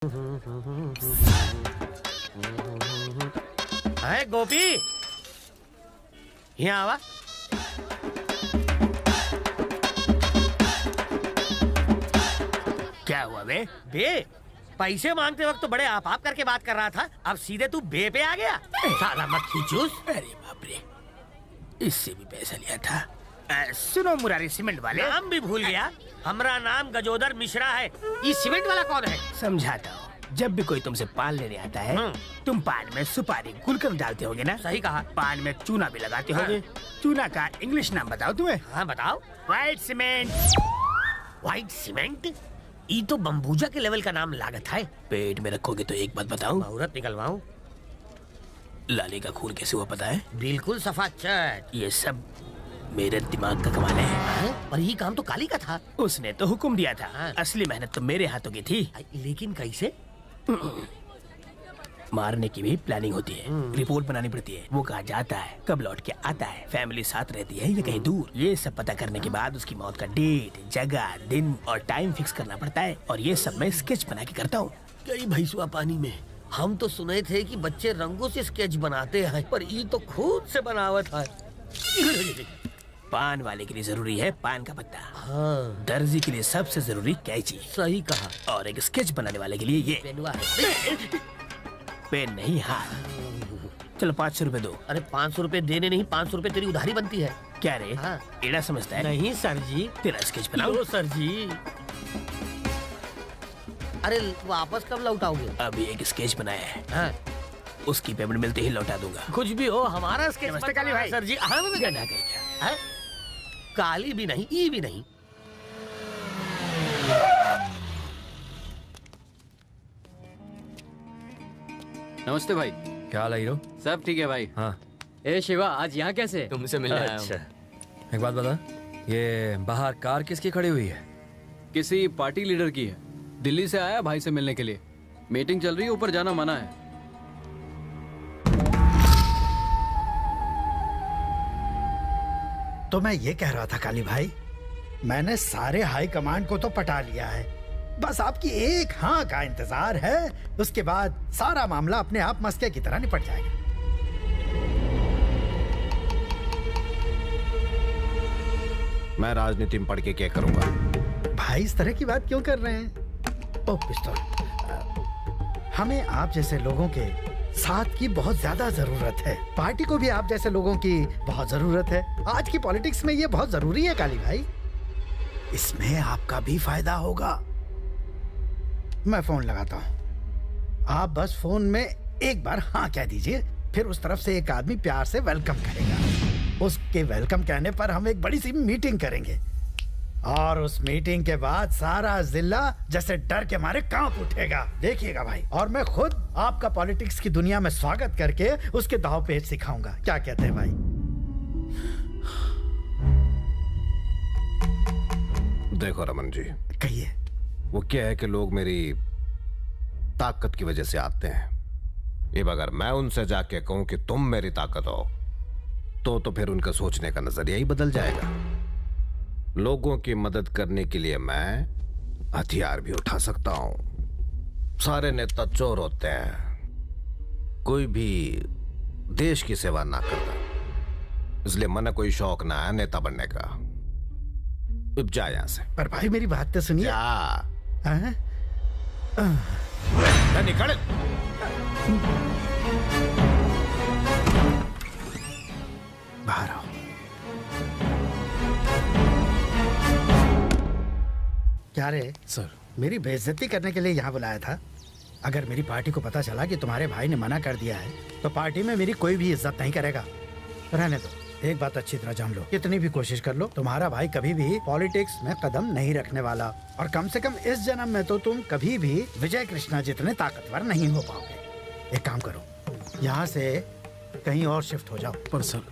है गोपी, यहाँ आवा। क्या हुआ बे? पैसे मांगते वक्त तो बड़े आप करके बात कर रहा था, अब सीधे तू बे पे आ गया। साला मक्खी चूस। अरे बाप रे, इससे भी पैसा लिया था। सुनो मुरारी सीमेंट वाले, नाम भी भूल गया। हमारा नाम गजोदर मिश्रा है। ये सीमेंट वाला कौन है? समझाता हूँ। जब भी कोई तुमसे पान लेने आता है, तुम पान में सुपारी गुलकंद डालते होगे ना? सही कहा। पान में चूना भी लगाते होगे। चूना का इंग्लिश नाम बताओ तुम्हें। हाँ बताओ। White cement. White cement? ये तो बम्बूजा के लेवल का नाम लागत है। पेट में रखोगे तो एक बात बताऊं? मुहूर्त निकलवाऊं? लाली का खून कैसे हुआ पता है? बिल्कुल सफा चट। ये सब मेरे दिमाग का कमाल है। पर ये काम तो काली का था। उसने तो हुक्म दिया था। असली मेहनत तो मेरे हाथों की थी। लेकिन कैसे? मारने की भी प्लानिंग होती है, रिपोर्ट बनानी पड़ती है, वो कहाँ जाता है, कब लौट के आता है, फैमिली साथ रहती है या कहीं दूर। ये सब पता करने के बाद उसकी मौत का डेट, जगह, दिन और टाइम फिक्स करना पड़ता है। और ये सब मैं स्केच बना के करता हूँ। कई भैंसुआ पानी में। हम तो सुने थे कि बच्चे रंगों से स्केच बनाते हैं, पर ये तो खुद से बनावट है। पान वाले के लिए जरूरी है पान का पत्ता। हाँ। दर्जी के लिए सबसे जरूरी कैंची। सही कहा। और एक स्केच बनाने वाले के लिए ये पेनवा है। पेन नहीं, हाथ। चलो 500 रुपए दो। अरे 500 रुपए देने नहीं, 500 रुपए तेरी उधारी बनती है। क्या रे? हाँ। एड़ा समझता है? नहीं सर जी। तेरा स्केच बनाओ। लो सर जी। अरे वापस कब लौटाओगे? अभी एक स्केच बनाया है। हाँ। उसकी पेमेंट मिलते ही लौटा दूंगा। कुछ भी हो, हमारा स्केच नमस्ते काली भाई। सर जी। हाँ गड्ढा कहीं है? काली भी नहीं, ई भी नहीं। नमस्ते भाई। क्या हाल है हीरो? सब ठीक है भाई। हाँ। ए शिवा, आज यहाँ कैसे? तुमसे मिलने आया हूँ। अच्छा। एक बात बता, ये बाहर कार किसकी खड़ी हुई है? किसी पार्टी लीडर की है। दिल्ली से आया भाई से मिलने के लिए। मीटिंग चल रही है, ऊपर जाना मना है। तो मैं ये कह रहा था काली भाई, मैंने सारे हाई कमांड को तो पटा लिया है, बस आपकी एक हाँ का इंतजार है। उसके बाद सारा मामला अपने आप मस्के की तरह निपट जाएगा। मैं राजनीति में पढ़ के क्या करूंगा? भाई इस तरह की बात क्यों कर रहे हैं? ओ पिस्तौल, हमें आप जैसे लोगों के साथ की बहुत ज्यादा जरूरत है। पार्टी को भी आप जैसे लोगों की बहुत जरूरत है। आज की पॉलिटिक्स में ये बहुत जरूरी है काली भाई। इसमें आपका भी फायदा होगा। मैं फोन लगाता हूँ, आप बस फोन में एक बार हाँ कह दीजिए, फिर उस तरफ से एक आदमी प्यार से वेलकम करेगा। उसके वेलकम कहने पर हम एक बड़ी सी मीटिंग करेंगे और उस मीटिंग के बाद सारा जिला जैसे डर के मारे कांप उठेगा। देखिएगा भाई, और मैं खुद आपका पॉलिटिक्स की दुनिया में स्वागत करके उसके दाव पेच सिखाऊंगा। क्या कहते हैं भाई? देखो रमन जी, कहिए। वो क्या है कि लोग मेरी ताकत की वजह से आते हैं। अब अगर मैं उनसे जाके कहूं कि तुम मेरी ताकत हो, तो फिर उनका सोचने का नजरिया ही बदल जाएगा। लोगों की मदद करने के लिए मैं हथियार भी उठा सकता हूं। सारे नेता चोर होते हैं, कोई भी देश की सेवा ना करता, इसलिए मन कोई शौक ना है नेता बनने का। अब जा यहां से। पर भाई मेरी बात तो सुनिए। निकल। बाहर आओ। क्या रे सर, मेरी बेइज्जती करने के लिए यहाँ बुलाया था? अगर मेरी पार्टी को पता चला कि तुम्हारे भाई ने मना कर दिया है तो पार्टी में मेरी कोई भी इज्जत नहीं करेगा। रहने दो। एक बात अच्छी तरह जान लो, कितनी भी कोशिश कर लो, तुम्हारा भाई कभी भी पॉलिटिक्स में कदम नहीं रखने वाला। और कम से कम इस जन्म में तो तुम कभी भी विजय कृष्णा जितने ताकतवर नहीं हो पाओगे। एक काम करो, यहाँ से कहीं और शिफ्ट हो जाओ। पर सर,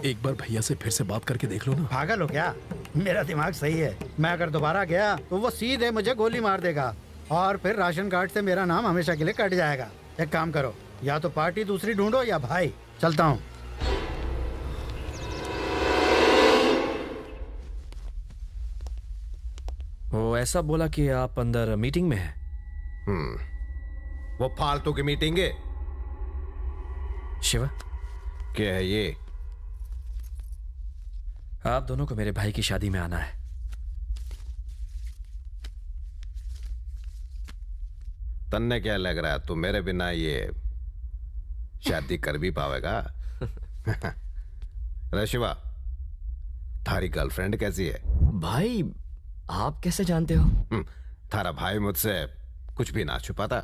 एक बार भैया से फिर से बात करके देख लो ना। पागल हो क्या? मेरा दिमाग सही है। मैं अगर दोबारा गया तो वो सीधे मुझे गोली मार देगा और फिर राशन कार्ड से मेरा नाम हमेशा के लिए कट जाएगा। एक काम करो, या तो पार्टी दूसरी ढूंढो या भाई। चलता हूँ। वो ऐसा बोला कि आप अंदर मीटिंग में हैं। वो फालतू की मीटिंग है। शिवा, क्या है ये? आप दोनों को मेरे भाई की शादी में आना है। तन्ने क्या लग रहा है, तू मेरे बिना ये शादी कर भी पावेगा? अरे शिवा, थारी गर्लफ्रेंड कैसी है? भाई आप कैसे जानते हो? थारा भाई मुझसे कुछ भी ना छुपाता।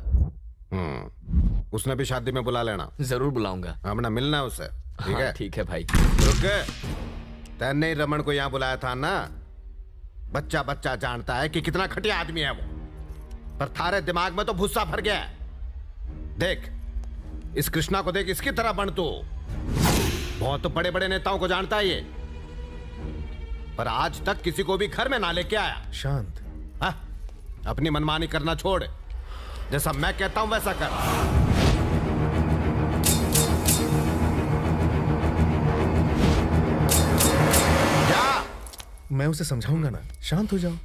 उसने भी शादी में बुला लेना। जरूर बुलाऊंगा। हमने मिलना है उससे, ठीक है? हाँ, ठीक है भाई। रुक, तैने रमन को यहाँ बुलाया था ना? बच्चा बच्चा जानता है कि कितना घटिया आदमी है वो, पर थारे दिमाग में तो भूसा भर गया है। देख इस कृष्णा को, देख इसकी तरह बन तू। बहुत तो बड़े बड़े नेताओं को जानता है ये, पर आज तक किसी को भी घर में ना लेके आया। शांत। हाँ? अपनी मनमानी करना छोड़, जैसा मैं कहता हूं वैसा कर। जा। मैं उसे समझाऊंगा ना, शांत हो जाओ।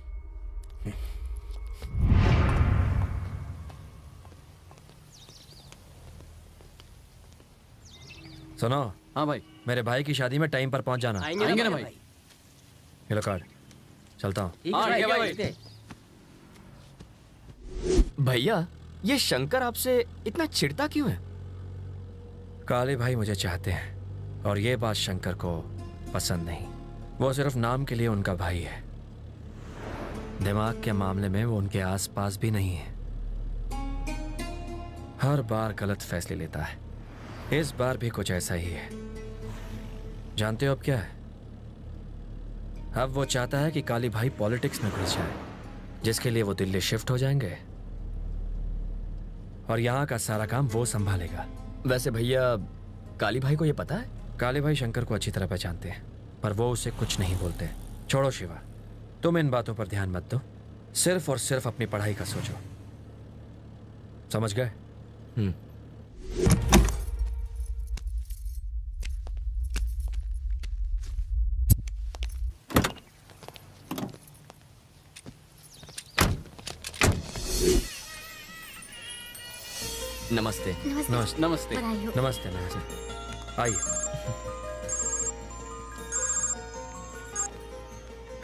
सुनो, हाँ भाई। मेरे भाई की शादी में टाइम पर पहुंच जाना। आएंगे ना भाई। ये लो कार्ड, चलता हूँ। हाँ, ठीक है भाई। भैया ये शंकर आपसे इतना चिढ़ता क्यों है? काले भाई मुझे चाहते हैं और ये बात शंकर को पसंद नहीं। वो सिर्फ नाम के लिए उनका भाई है, दिमाग के मामले में वो उनके आसपास भी नहीं है। हर बार गलत फैसले लेता है, इस बार भी कुछ ऐसा ही है। जानते हो अब क्या है? अब वो चाहता है कि काली भाई पॉलिटिक्स में घुस जाए, जिसके लिए वो दिल्ली शिफ्ट हो जाएंगे और यहाँ का सारा काम वो संभालेगा। वैसे भैया काली भाई को ये पता है? काले भाई शंकर को अच्छी तरह पहचानते हैं, पर वो उसे कुछ नहीं बोलते। छोड़ो शिवा, तुम इन बातों पर ध्यान मत दो, सिर्फ और सिर्फ अपनी पढ़ाई का सोचो। समझ गए? नमस्ते। नमस्ते। नमस्ते। नमस्ते। नमस्ते। आइए।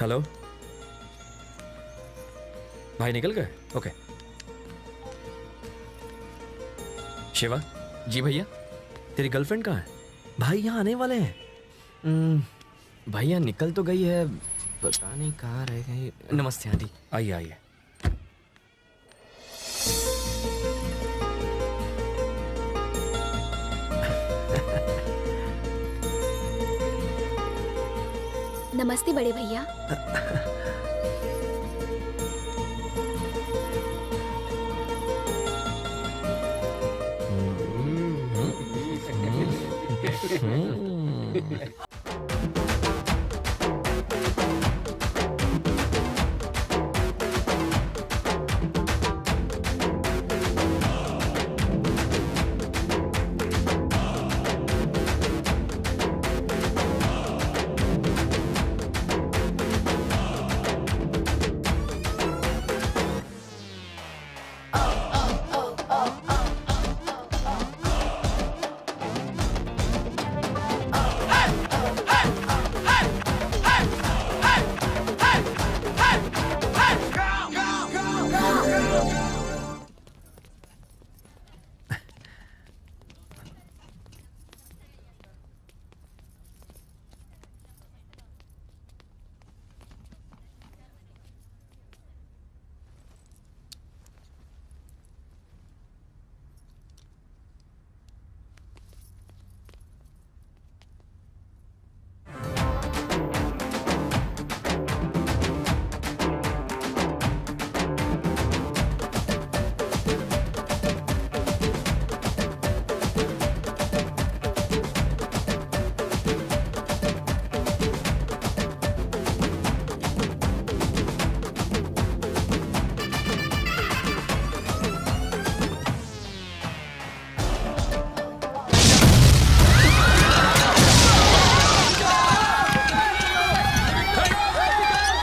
हेलो भाई, निकल गए? ओके। शिवा। जी भैया। तेरी गर्लफ्रेंड कहाँ है? भाई यहाँ आने वाले हैं। भैया निकल तो गई है, पता नहीं कहाँ रह गई। नमस्ते आंटी। आइए आइए। नमस्ते बड़े भैया।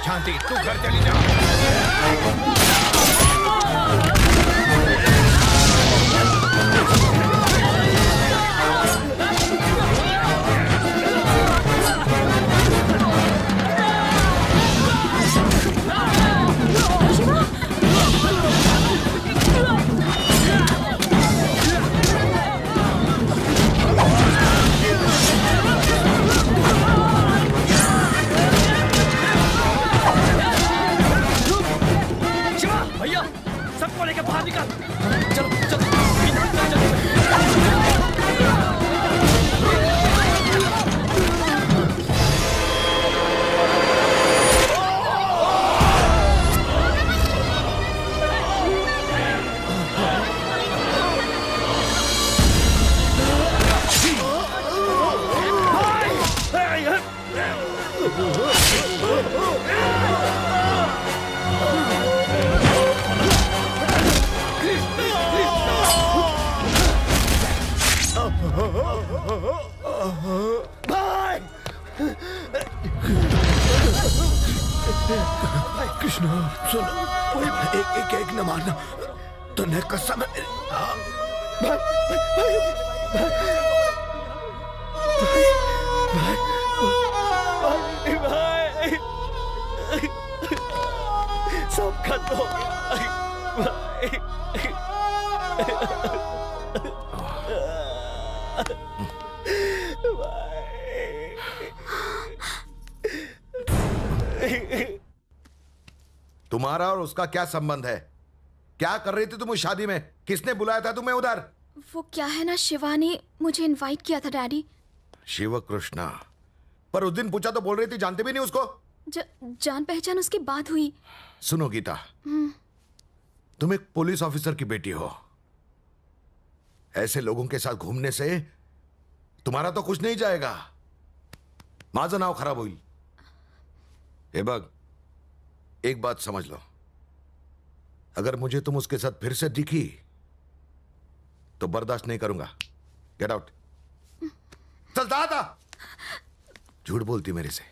शांति, तू घर चली जा। को लेकर बाहर निकल। चलो चलो कृष्णा सुन, एक न मारना, तूने कसम। भाई सब खत्म हो गया तुम्हारा और उसका क्या संबंध है? क्या कर रही थी तुम उस शादी में? किसने बुलाया था तुम्हें उधर? वो क्या है ना, शिवा ने मुझे इनवाइट किया था डैडी। शिव कृष्णा, पर उस दिन पूछा तो बोल रही थी जानते भी नहीं उसको। जान पहचान उसके बाद हुई। सुनो गीता, तुम एक पुलिस ऑफिसर की बेटी हो। ऐसे लोगों के साथ घूमने से तुम्हारा तो कुछ नहीं जाएगा, माझं नाव खराब होईल। हे बघ, एक बात समझ लो, अगर मुझे तुम उसके साथ फिर से दिखी तो बर्दाश्त नहीं करूंगा। Get out. चल दादा, झूठ बोलती मेरे से।